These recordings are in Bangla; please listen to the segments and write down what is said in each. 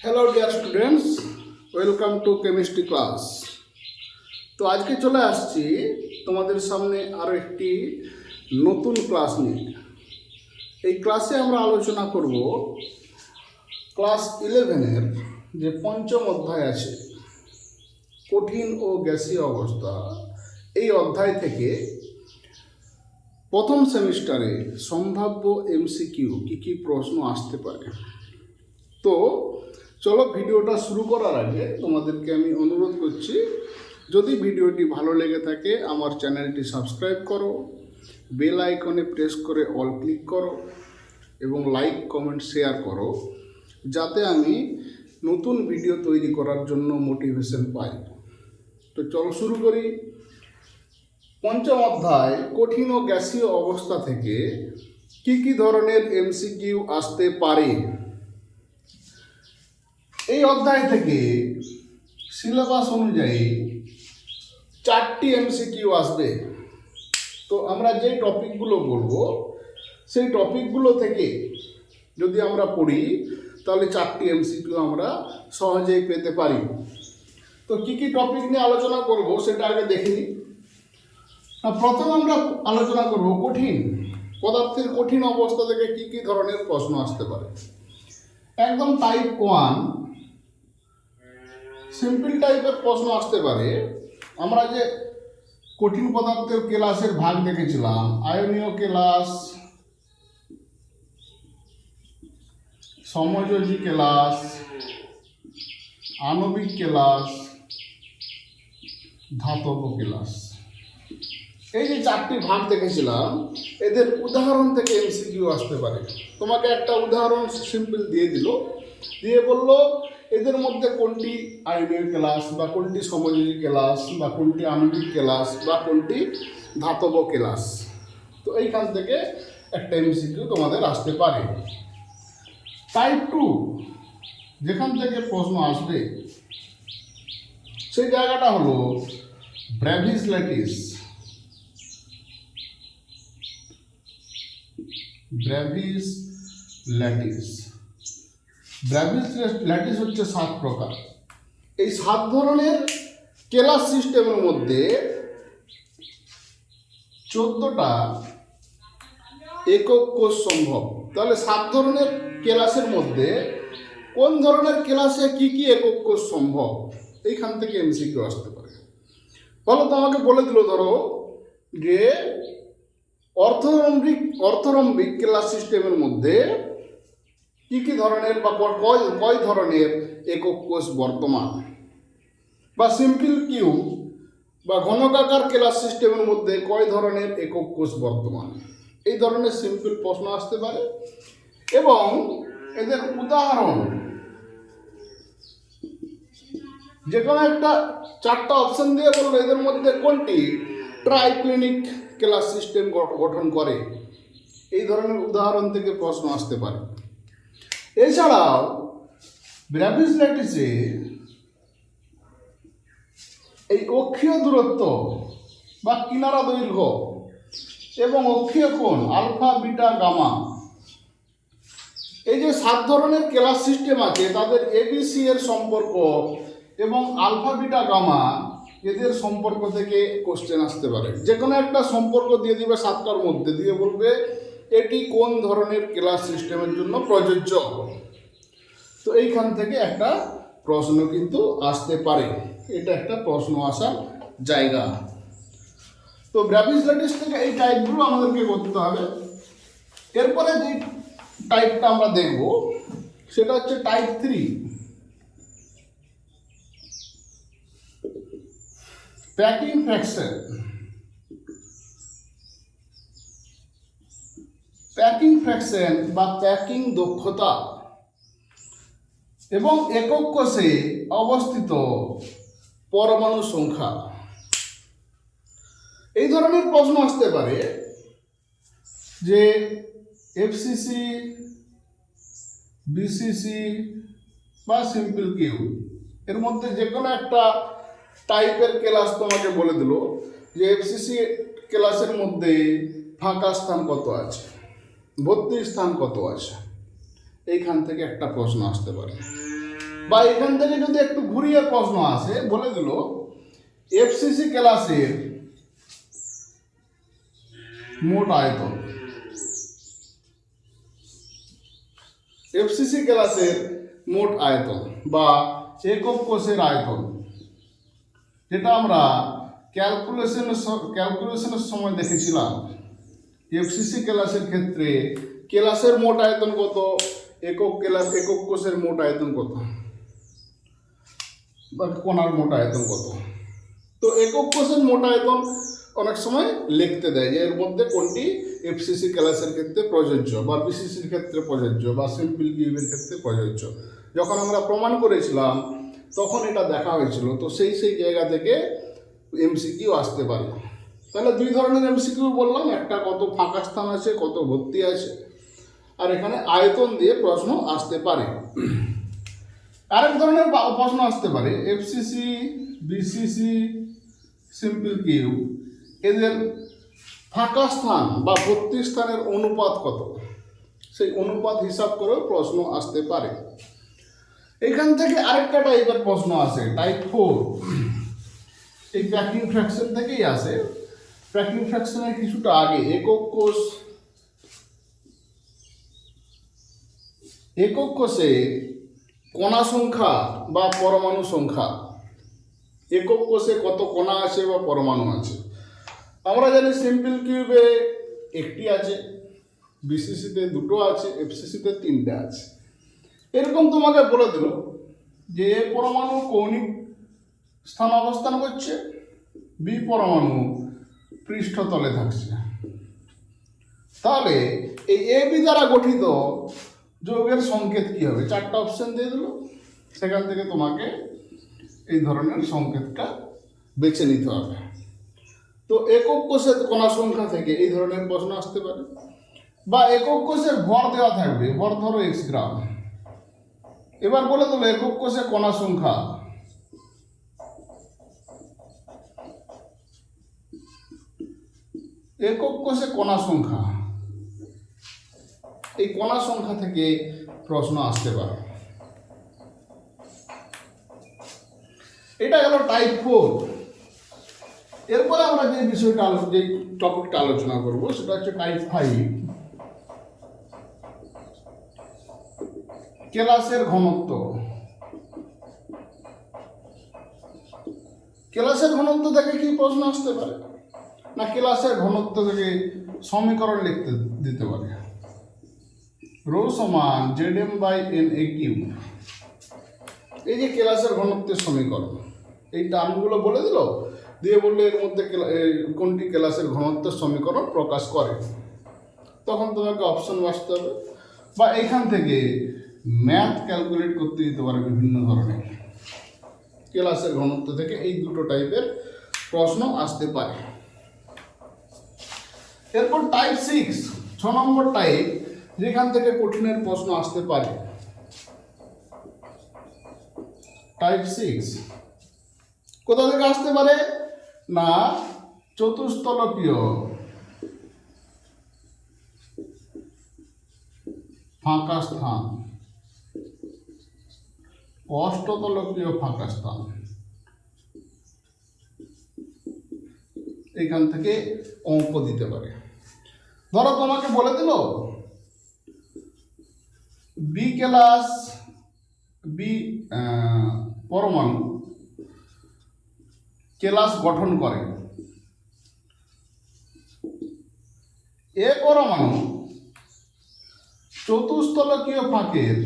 Hello dear students, welcome to chemistry class. তো আজকে চলে আসছি তোমাদের সামনে আরও একটি নতুন ক্লাস নিয়ে। এই ক্লাসে আমরা আলোচনা করব ক্লাস 11-এর যে পঞ্চম অধ্যায় আছে কঠিন ও গ্যাসীয় অবস্থা, এই অধ্যায় থেকে প্রথম সেমিস্টারে সম্ভাব্য এমসিকিউ কী প্রশ্ন আসতে পারে। তো চলো ভিডিওটা শুরু করার আগে তোমাদেরকে আমি অনুরোধ করছি, যদি ভিডিওটি ভালো লেগে থাকে আমার চ্যানেলটি সাবস্ক্রাইব করো, বেল আইকনে প্রেস করে অল ক্লিক করো এবং লাইক কমেন্ট শেয়ার করো, যাতে আমি নতুন ভিডিও তৈরি করার জন্য মোটিভেশন পাই। তো চলো শুরু করি। পঞ্চম অধ্যায় কঠিন ও গ্যাসীয় অবস্থা থেকে কী ধরনের এমসিকিউ আসতে পারে। এই অধ্যায় থেকে সিলেবাস অনুযায়ী 4টি এমসিকিউ আসবে। তো আমরা যেই টপিকগুলো বলবো সেই টপিকগুলো থেকে যদি আমরা পড়ি তাহলে 4টি এমসিকিউ আমরা সহজেই পেতে পারি। তো কী টপিক নিয়ে আলোচনা করব সেটা আগে দেখে নিই। প্রথম আমরা আলোচনা করব কঠিন পদার্থের কঠিন অবস্থা থেকে কী ধরনের প্রশ্ন আসতে পারে। একদম টাইপ 1 সিম্পল টাইপের প্রশ্ন আসতে পারে। আমরা যে কঠিন পদার্থের ক্লাসের ভাগ দেখেছিলাম, আয়নীয় ক্লাস, সমযোজী ক্লাস, আণবিক ক্লাস, ধাতব ক্লাস, এই যে 4টি ভাগ দেখেছিলাম, এদের উদাহরণ থেকে এমসিকিউ আসতে পারে। তোমাকে একটা উদাহরণ সিম্পল দিয়ে দিল, দিয়ে বলল এদের মধ্যে কোনটি আয়নীয় ক্লাস বা কোনটি সমযোজী ক্লাস বা কোনটি আণবিক ক্লাস বা কোনটি ধাতব ক্লাস। তো এইখান থেকে একটা এমসিকিউ তোমাদের আসতে পারে। টাইপ 2 যেখান থেকে প্রশ্ন আসবে সেই জায়গাটা হলো ব্র্যাভিস ল্যাটিস। ব্র্যাভিস ল্যাটিস হচ্ছে 7 প্রকার। এই 7 ধরনের ক্লাস সিস্টেমের মধ্যে 14টা একক কোষ সম্ভব। তাহলে 7 ধরনের ক্লাসের মধ্যে কোন ধরনের ক্লাসে কি একক কোষ সম্ভব, এইখান থেকে এমসিকিউ আসতে পারে। বলো, তোমাকে বলে দিল ধরো যে অর্থরম্বিক ক্লাস সিস্টেমের মধ্যে কি ধরনের বা কয় ধরনের একক কোষ বর্তমান, বা সিম্পল কিউব বা ঘনকাকার ক্লাস সিস্টেমের মধ্যে কয় ধরনের একক কোষ বর্তমান, এই ধরনের সিম্পল প্রশ্ন আসতে পারে। এবং এদের উদাহরণ যে কোনো একটা 4টা অপশন দিয়ে বললো এদের মধ্যে কোনটি ট্রাইক্লিনিক ক্লাস সিস্টেম গঠন করে, এই ধরনের উদাহরণ থেকে প্রশ্ন আসতে পারে। এছাড়াও ব্র্যাভিস ল্যাটিসে এই অক্ষীয় দূরত্ব বা কিনারা দৈর্ঘ্য এবং অক্ষীয় কোণ আলফা, বিটা, গামা, এই যে 7 ধরনের ক্লাস সিস্টেম আছে তাদের এবিসি এর সম্পর্ক এবং আলফা, বিটা, গামা এদের সম্পর্ক থেকে কোশ্চেন আসতে পারে। যে কোনো একটা সম্পর্ক দিয়ে দিবে 7টার মধ্যে, দিয়ে বলবে এটি কোন ধরনের ক্লাস সিস্টেমের জন্য প্রযোজ্য। তো এইখান থেকে একটা প্রশ্ন কিন্তু আসতে পারে, এটা একটা প্রশ্ন আসার জায়গা। তো ব্র্যাভিস ল্যাটিস থেকে এই টাইপগুলো আমাদেরকে করতে হবে। এরপরে যে টাইপটা আমরা দেখব সেটা হচ্ছে type 3 packing fraction. Packing fraction বা প্যাকিং দক্ষতা এবং একক কোষে অবস্থিত পরমাণু সংখ্যা, এই ধরনের প্রশ্ন আসতে পারে যে এফসিসি, বিসিসি বা সিম্পল কিউ এর মধ্যে যে কোনো একটা টাইপের ক্লাস তোমাকে বলে দিল যে এফসিসি ক্লাসের মধ্যে ফাঁকা স্থান কত আছে, ভর্তি স্থান কত আছে, এইখান থেকে একটা প্রশ্ন আসতে পারে। বা এখান থেকে যদি একটু ঘুরিয়ে প্রশ্ন আসে, বলে দিল এফসিসি ক্লাসের মোট আয়তন, এফসিসি ক্লাসের মোট আয়তন বা একক কোষের আয়তন, যেটা আমরা ক্যালকুলেশনের সময় দেখেছিলাম। এফসিসি ক্লাসের ক্ষেত্রে ক্লাসের মোট আয়তন কত, একক কোষের মোট আয়তন কত, বা কণার মোট আয়তন কত। তো একক কোষের মোট আয়তন অনেক সময় লিখতে দেয় যে এর মধ্যে কোনটি এফসিসি ক্লাসের ক্ষেত্রে প্রযোজ্য, বা বিসিসির ক্ষেত্রে প্রযোজ্য, বা সিম্পল কিউবের ক্ষেত্রে প্রযোজ্য। যখন আমরা প্রমাণ করেছিলাম তখন এটা দেখা হয়েছিল। তো সেই জায়গা থেকে এমসিকিউ আসতে পারে। তাহলে দুই ধরনের এমসিকিউ বললাম, একটা কত ফাঁকা স্থান আছে, কত ভর্তি আছে, আর এখানে আয়তন দিয়ে প্রশ্ন আসতে পারে। আরেক ধরনের প্রশ্ন আসতে পারে এফসিসি, বিসিসি, সিম্পল কিউব, এদের ফাঁকা স্থান বা ভর্তি স্থানের অনুপাত কত, সেই অনুপাত হিসাব করেও প্রশ্ন আসতে পারে। এখান থেকে আরেকটা টাইপের প্রশ্ন আসে, টাইপ 4। এই প্যাকিং ফ্র্যাকশন থেকেই আসে। প্যাকিং ফ্র্যাকশনের কিছুটা আগে একক কোষে কণা সংখ্যা বা পরমাণু সংখ্যা, একক কোষে কত কণা আছে বা পরমাণু আছে। আমরা জানি সিম্পল কিউবে একটি আছে, বিসিসিতে দুটো আছে, এফসিসিতে তিনটে আছে। এরকম তোমাকে বলে দিল যে এ পরমাণু কৌণিক স্থান অবস্থান করছে, বি পরমাণু পৃষ্ঠতলে থাকছে। তাহলে এই এ বি দ্বারা গঠিত যৌগের সংকেত কি হবে? চারটা অপশন দিয়ে দিল, সেখান থেকে তোমাকে এই ধরনের সংকেতটা বেছে নিতে হবে। তো একক কোষের কণা সংখ্যা থেকে এই ধরনের প্রশ্ন আসতে পারে, বা একক কোষের ভর দেওয়া থাকবে, ভর ধরো x গ্রাম। এবার বলে দিল একক কোষে কণা সংখ্যা, একক কোষে কণা সংখ্যা, এই কণা সংখ্যা থেকে প্রশ্ন আসতে পারে। এটা গেল টাইপ 4। এরপরে আমরা যে বিষয়টা যে টপিকটা আলোচনা করব সেটা হচ্ছে টাইপ 5, কেলাসের ঘনত্ব। কেলাসের ঘনত্ব থেকে কি প্রশ্ন আসতে পারে? না কেলাসের ঘনত্ব থেকে সমীকরণ লিখতে দিতে পারে, রো সমান Zm/Na³। এই যে কেলাসের ঘনত্বের সমীকরণ, এই টার্মগুলো বলে দিল, দিয়ে বললে এর মধ্যে কোনটি কেলাসের ঘনত্বের সমীকরণ প্রকাশ করে। তখন তোমাকে অপশন বাছতে হবে, বা এখান থেকে ম্যাথ ক্যালকুলেট করতে দিতে পারে বিভিন্ন ধরনের। কেলাসের ঘনত্ব থেকে এই দুটো টাইপের প্রশ্ন আসতে পারে। এরপর টাইপ 6, 6 নম্বর টাইপ, যেখান থেকে কঠিনের প্রশ্ন আসতে পারে। টাইপ 6 কোথা থেকে আসতে পারে? না চতুস্তলকীয় ফাঁকা স্থান, অষ্টতলকীয় ফাঁকা স্থান, এখান থেকে অঙ্ক দিতে পারে। ধরো তোমাকে বলে দিল বি ক্লাস, বি পরমাণু কেলাস গঠন করে, এ পরমাণু চতুস্তলকীয় ফাঁকের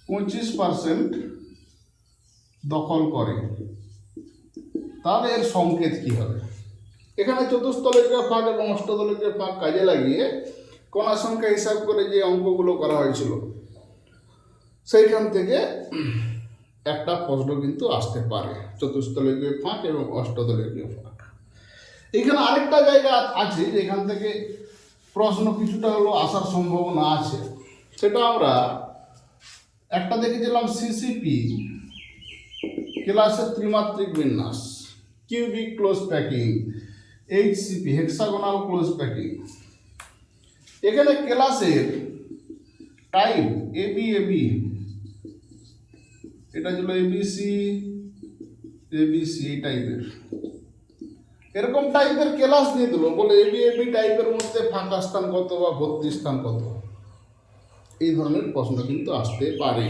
(25% দখল করে। তাহলে এর সংকেত কি হবে? এখানে চতুস্তলকীয় ফাঁক এবং অষ্টতলকীয় ফাঁক কাজে লাগিয়ে কণা সংখ্যা হিসাব করে যে অঙ্কগুলো করা হয়েছিল সেইখান থেকে একটা প্রশ্ন কিন্তু আসতে পারে, চতুস্তলকীয় ফাঁক এবং অষ্টতলকীয় ফাঁক। এখানে আরেকটা জায়গা আছে যেখান থেকে প্রশ্ন কিছুটা হলো আসার সম্ভাবনা আছে। সেটা আমরা একটা দেখেছিলাম সিসিপি, কেলাসের ত্রিমাত্রিক বিন্যাস, cubic close packing, HCP, hexagonal close packing. এখানে ক্লাসের টাইপ এবি এবি, এটা ছিল এবিসি এবিসি এই টাইপের, এরকম টাইপের ক্লাস দিয়ে দিল, বলে এবি এবি টাইপের মধ্যে ফাঁকা স্থান কত বা ভর্তি স্থান কত, এই ধরনের প্রশ্ন কিন্তু আসতে পারে।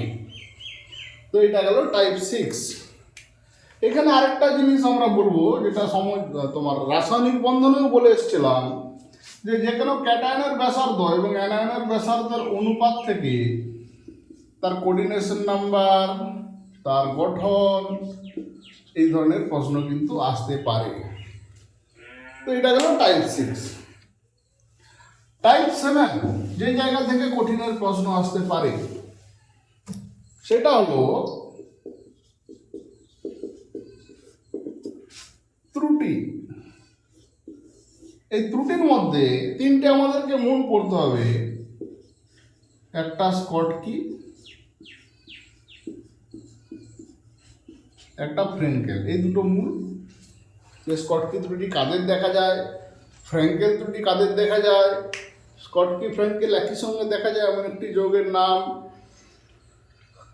তো এটা গেল টাইপ 6। এখানে আরেকটা জিনিস আমরা বলবো, যেটা তোমার রাসায়নিক বন্ধনেও বলে এসেছিলাম, যে কোনো ক্যাটায়নের ব্যাসার্ধ এবং অ্যানায়নের ব্যাসার্ধের অনুপাত থেকে তার কোঅর্ডিনেশন নাম্বার, তার গঠন, এই ধরনের প্রশ্ন কিন্তু আসতে পারে। তো এটা গেল টাইপ 6। টাইপ 7 যে জায়গা থেকে কঠিনের প্রশ্ন আসতে পারে সেটা হলো ত্রুটি। এই ত্রুটির মধ্যে তিনটে আমাদেরকে মূল পড়তে হবে, একটা স্কটকি, একটা ফ্রেঙ্কেল, এই দুটো মূল। স্কটকি ত্রুটি কাদের দেখা যায়, ফ্র্যাঙ্কেল ত্রুটি কাদের দেখা যায়, স্কটকি ফ্র্যাঙ্কেল একই সঙ্গে দেখা যায় এমন একটি যৌগের নাম,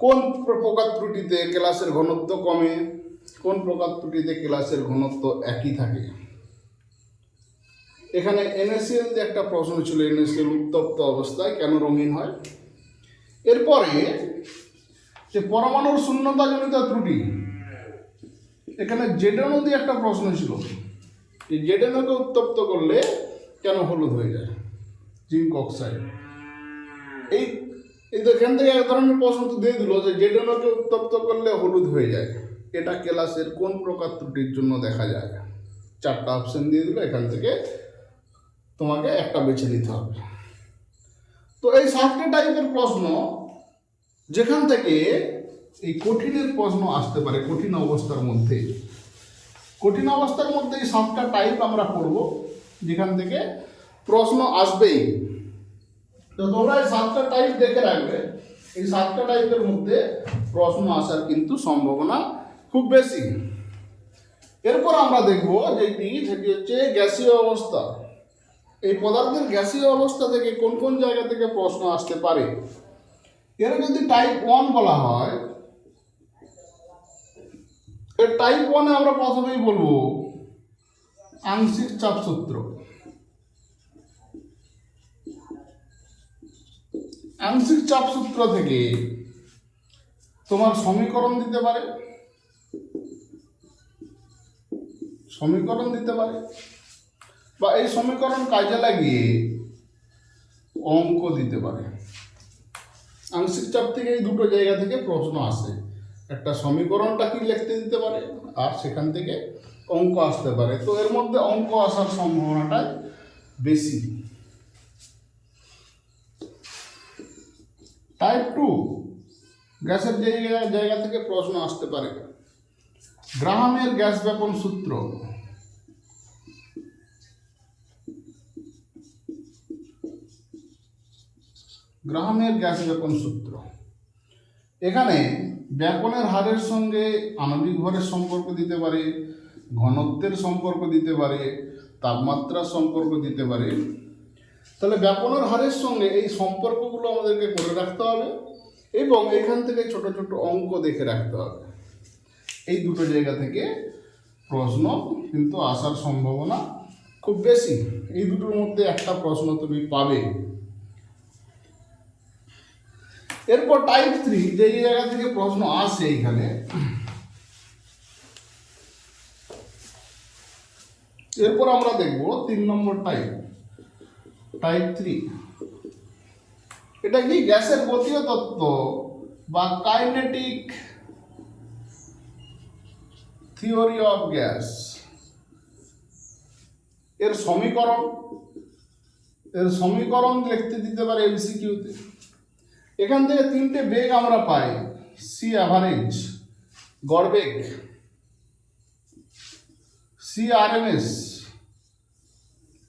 কোন প্রকার ত্রুটিতে ক্লাসের ঘনত্ব কমে, কোন প্রকার ত্রুটিতে ক্লাসের ঘনত্ব একই থাকে। এখানে NaCl যে একটা প্রশ্ন ছিল, NaCl উত্তপ্ত অবস্থায় কেন রঙিন হয়। এরপরে যে পরমাণুর শূন্যতাজনিত ত্রুটি, এখানে জেডেনো দিয়ে একটা প্রশ্ন ছিল, এই জেডেনোকে উত্তপ্ত করলে কেন হলুদ হয়ে যায়, জিঙ্ক অক্সাইড। এই এখান থেকে এক ধরনের প্রশ্ন তো দিয়ে দিল যে জেডেনোকে উত্তপ্ত করলে হলুদ হয়ে যায়, এটা ক্লাসের কোন প্রকার ত্রুটির জন্য দেখা যায়। 4টা অপশন দিয়ে দিল, এখান থেকে তোমাকে একটা বেছে নিতে হবে। তো এই 7টে টাইপের প্রশ্ন যেখান থেকে এই কঠিনের প্রশ্ন আসতে পারে, কঠিন অবস্থার মধ্যে, কঠিন অবস্থার মধ্যে এই 7টা টাইপ আমরা পড়ব যেখান থেকে প্রশ্ন আসবেই। তো তোমরা এই 7টা টাইপ দেখে রাখবে, এই 7টা টাইপের মধ্যে প্রশ্ন আসার কিন্তু সম্ভাবনা খুব বেশি। এরপর আমরা দেখব যেটি সেটি হচ্ছে গ্যাসীয় অবস্থা। এই পদার্থের গ্যাসীয় অবস্থা থেকে কোন কোন জায়গা থেকে প্রশ্ন আসতে পারে। এর যদি টাইপ 1 বলা হয়, এর টাইপ 1-এ আমরা প্রথমেই বলবো আংশিক চাপ সূত্র। আংশিক চাপ সূত্র থেকে তোমার সমীকরণ দিতে পারে, বা এই সমীকরণ কাজে লাগিয়ে অঙ্ক দিতে পারে। আংশিক চাপ থেকে এই দুটো জায়গা থেকে প্রশ্ন আসে, একটা সমীকরণটা কি লিখতে দিতে পারে, আর সেখান থেকে অঙ্ক আসতে পারে। তো এর মধ্যে অঙ্ক আসার সম্ভাবনাটা বেশি। টাইপ 2 গ্যাসের জায়গা থেকে প্রশ্ন আসতে পারে। গ্রাহামের গ্যাস ব্যাপন সূত্র, গ্রাহামের গ্যাস ব্যাপন সূত্র, এখানে ব্যাপনের হারের সঙ্গে আণবিক ভরের সম্পর্ক দিতে পারে, ঘনত্বের সম্পর্ক দিতে পারে, তাপমাত্রার সম্পর্ক দিতে পারে। তাহলে ব্যাপনের হারের সঙ্গে এই সম্পর্কগুলো আমাদেরকে করে রাখতে হবে এবং এখান থেকে ছোট ছোট অঙ্ক দেখে রাখতে হবে। এই দুটো জায়গা থেকে প্রশ্ন কিন্তু আসার সম্ভাবনা খুব বেশি। এই দুটোর মধ্যে একটা প্রশ্ন তুমি পাবে। এরপর টাইপ 3 যে জায়গা থেকে প্রশ্ন আসে, এখানে এরপর আমরা দেখব 3 নম্বর টাইপ, টাইপ 3। এটা কি গ্যাসের গতীয় তত্ত্ব বা কাইনেটিক থিওরি অফ গ্যাস। এর সমীকরণ লিখতে দিতে পারে এমসিকিউতে। এখান থেকে 3টে বেগ আমরা পাই, সি অ্যাভারেজ গড় বেগ, সি আরএমএস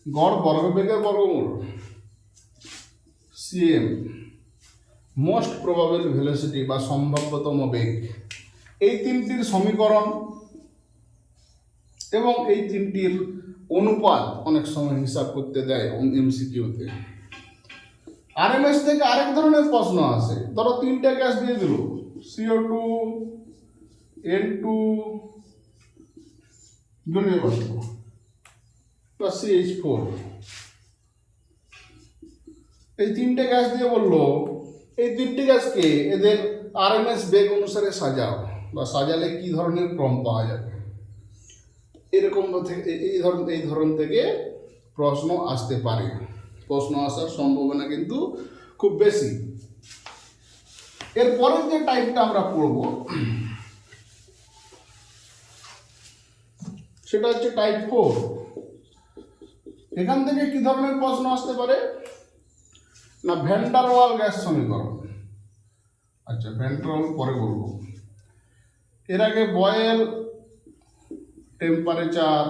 গড় বর্গবেগের বর্গমূল, সিএম মোস্ট প্রবাবল ভেলোসিটি বা সম্ভাব্যতম বেগ। এই 3টির সমীকরণ এবং এই 3টির অনুপাত অনেক সময় হিসাব করতে দেয় এমসিকিউতে। আরএমএস থেকে আরেক ধরনের প্রশ্ন আসে, ধরো তিনটে গ্যাস দিয়ে দিল, CO2, N2, জলীয় বাষ্প বা CH4, এই তিনটে গ্যাস দিয়ে বললো এই তিনটে গ্যাসকে এদের আরএমএস বেগ অনুসারে সাজাও, বা সাজালে কি ধরনের ক্রম পাওয়া যাবে। এরকম এই ধরন থেকে প্রশ্ন আসতে পারে, প্রশ্ন আসার সম্ভাবনা কিন্তু খুব বেশি। এরপরের যে টাইপটা আমরা পড়ব সেটা হচ্ছে টাইপ 4। এখান থেকে কি ধরনের প্রশ্ন আসতে পারে না, ভ্যান ডার ওয়াল গ্যাস সমীকরণ। আচ্ছা, ভ্যান ডার ওয়াল পরে বলবো, এর আগে Boyle, temperature,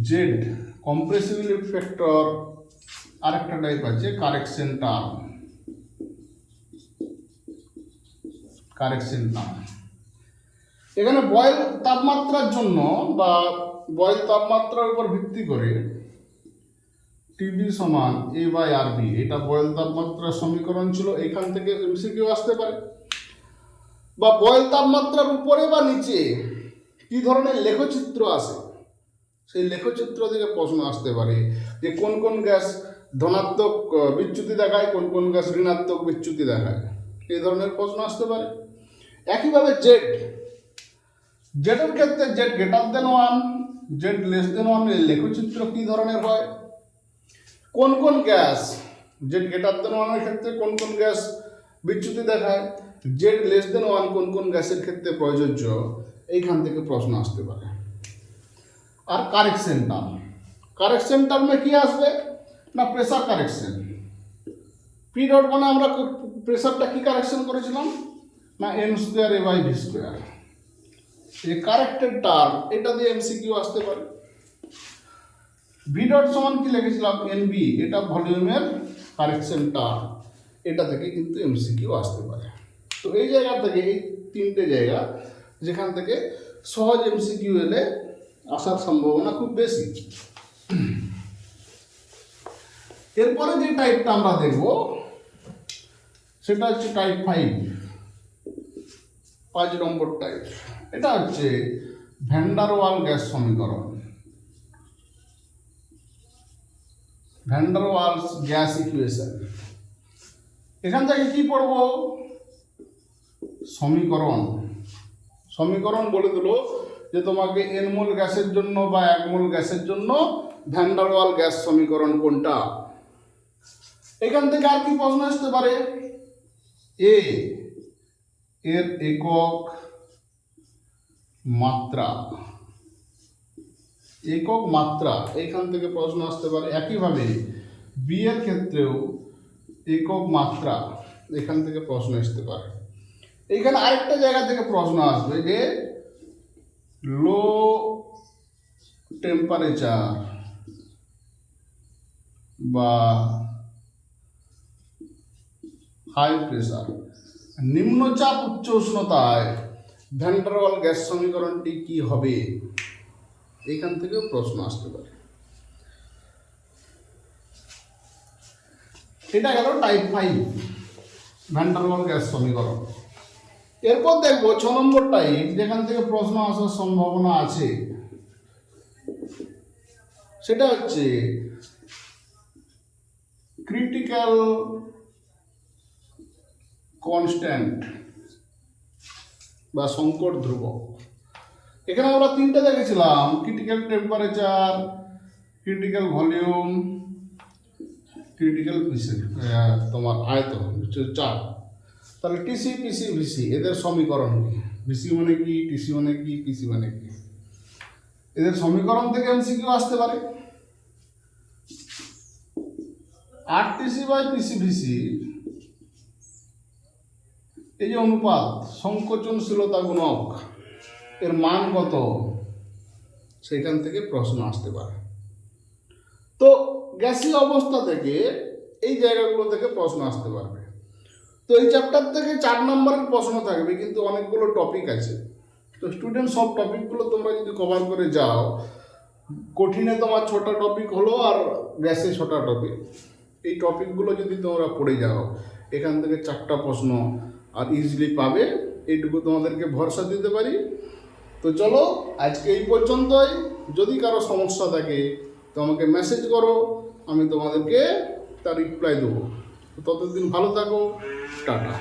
Z compressibility factor, আরেকটা টাইপ আছে কারেকশন টার্ম। এখানে বয়েল তাপমাত্রার জন্য বা বয়েল তাপমাত্রার উপর ভিত্তি করে টিবি সমান A/RB, এটা বয়েল তাপমাত্রার সমীকরণ ছিল, এখান থেকে এমসিকিউ আসতে পারে। বা বয়েল তাপমাত্রার উপরে বা নিচে কি ধরনের লেখচিত্র আসে, সেই লেখচিত্র থেকে প্রশ্ন আসতে পারে যে কোন কোন গ্যাস ধনাত্মক বিচ্যুতি দেখায়, কোন কোন গ্যাস ঋণাত্মক বিচ্যুতি দেখায়, এই ধরনের প্রশ্ন আসতে পারে। একইভাবে জেডের ক্ষেত্রে Z greater than 1, Z less than 1 এর লেখচিত্র কি ধরনের হয়, কোন কোন গ্যাস জেড গ্রেটার দেন 1 এর ক্ষেত্রে কোন কোন গ্যাস বিচ্যুতি দেখায়, জেড লেস দেন 1 কোন কোন গ্যাসের ক্ষেত্রে প্রযোজ্য, এইখান থেকে প্রশ্ন আসতে পারে। আর কারেকশন টার্মে কি আসবে না, প্রেসার কারেকশন। পি ডট মানে আমরা প্রেসারটা কি কারেকশন করেছিলাম না, n² A/v²। এই কারেক্টেড টার্ম, এটা দিয়ে এমসিকিউ আসতে পারে। ভি ডট সমান কি লিখেছিলাম, NB, এটা ভলিউমের কারেকশন টার্ম, এটা থেকে কিন্তু এমসিকিউ আসতে পারে। তো এই জায়গা থেকে, এই তিনটে জায়গা যেখান থেকে সহজ এমসিকিউ এলে আসার সম্ভাবনা খুব বেশি। এরপরে যে টাইপটা আমরা দেখব সেটা হচ্ছে টাইপ 5 নম্বর টাইপ। এটা হচ্ছে ভ্যান ডার ওয়াল গ্যাস সমীকরণ, van der Waals gas equation. এখান থেকে কি পড়ব, সমীকরণ বলে দিল যে তোমাকে n মোল গ্যাসের জন্য বা 1 মোল গ্যাসের জন্য ভ্যান ডার ওয়াল গ্যাস সমীকরণ কোনটা। এখান থেকে আর কি প্রশ্ন আসতে পারে, এর একক মাত্রা, এখান থেকে প্রশ্ন আসতে পারে। একইভাবে বি এর ক্ষেত্রেও একক মাত্রা, এখান থেকে প্রশ্ন আসতে পারে। এইখানে আরেকটা জায়গা থেকে প্রশ্ন আসবে যে লো টেম্পারেচার বা হাই প্রেসার, নিম্নচাপ উচ্চ উষ্ণতায় ভ্যান ডার ওয়াল গ্যাস সমীকরণটি কি হবে, এখান থেকেও প্রশ্ন আসতে পারে। এটা গেল type 5 van der Waal gas সমীকরণ। এরপর দেখব 6 নম্বর টাইপ, যেখান থেকে প্রশ্ন আসার সম্ভাবনা আছে, সেটা হচ্ছে ক্রিটিক্যাল কনস্ট্যান্ট বা সংকট ধ্রুবক। এখানে আমরা তিনটা দেখেছিলাম, critical temperature, critical volume, critical তোমার আয়তন, চাপ। তাহলে টিসি, পিসি, ভিসি, এদের সমীকরণ কি, ভিসি মানে কি, টিসি মানে কি, পিসি মানে কি, এদের সমীকরণ থেকে এমসিকিউ আসতে পারে। RTC/PCVC এই যে অনুপাত, সংকোচনশীলতা গুণক, এর মান কত, সেখান থেকে প্রশ্ন আসতে পারে। তো গ্যাসীয় অবস্থা থেকে এই জায়গাগুলো থেকে প্রশ্ন আসতে পারবে। তো এই চ্যাপ্টার থেকে 4 নম্বরের প্রশ্ন থাকবে, কিন্তু অনেকগুলো টপিক আছে। তো স্টুডেন্ট সব টপিকগুলো তোমরা যদি কভার করে যাও, কঠিনে তোমার 6টা টপিক হলো আর গ্যাসে 6টা টপিক, এই টপিকগুলো যদি তোমরা পড়ে যাও, এখান থেকে 4টা প্রশ্ন আর ইজিলি পাবে, এইটুকু তোমাদেরকে ভরসা দিতে পারি। তো চলো আজকে এই পর্যন্তই। যদি কারো সমস্যা থাকে তো আমাকে মেসেজ করো, আমি তোমাদেরকে তার রিপ্লাই দেবো। ততদিন ভালো থাকো, টাটা।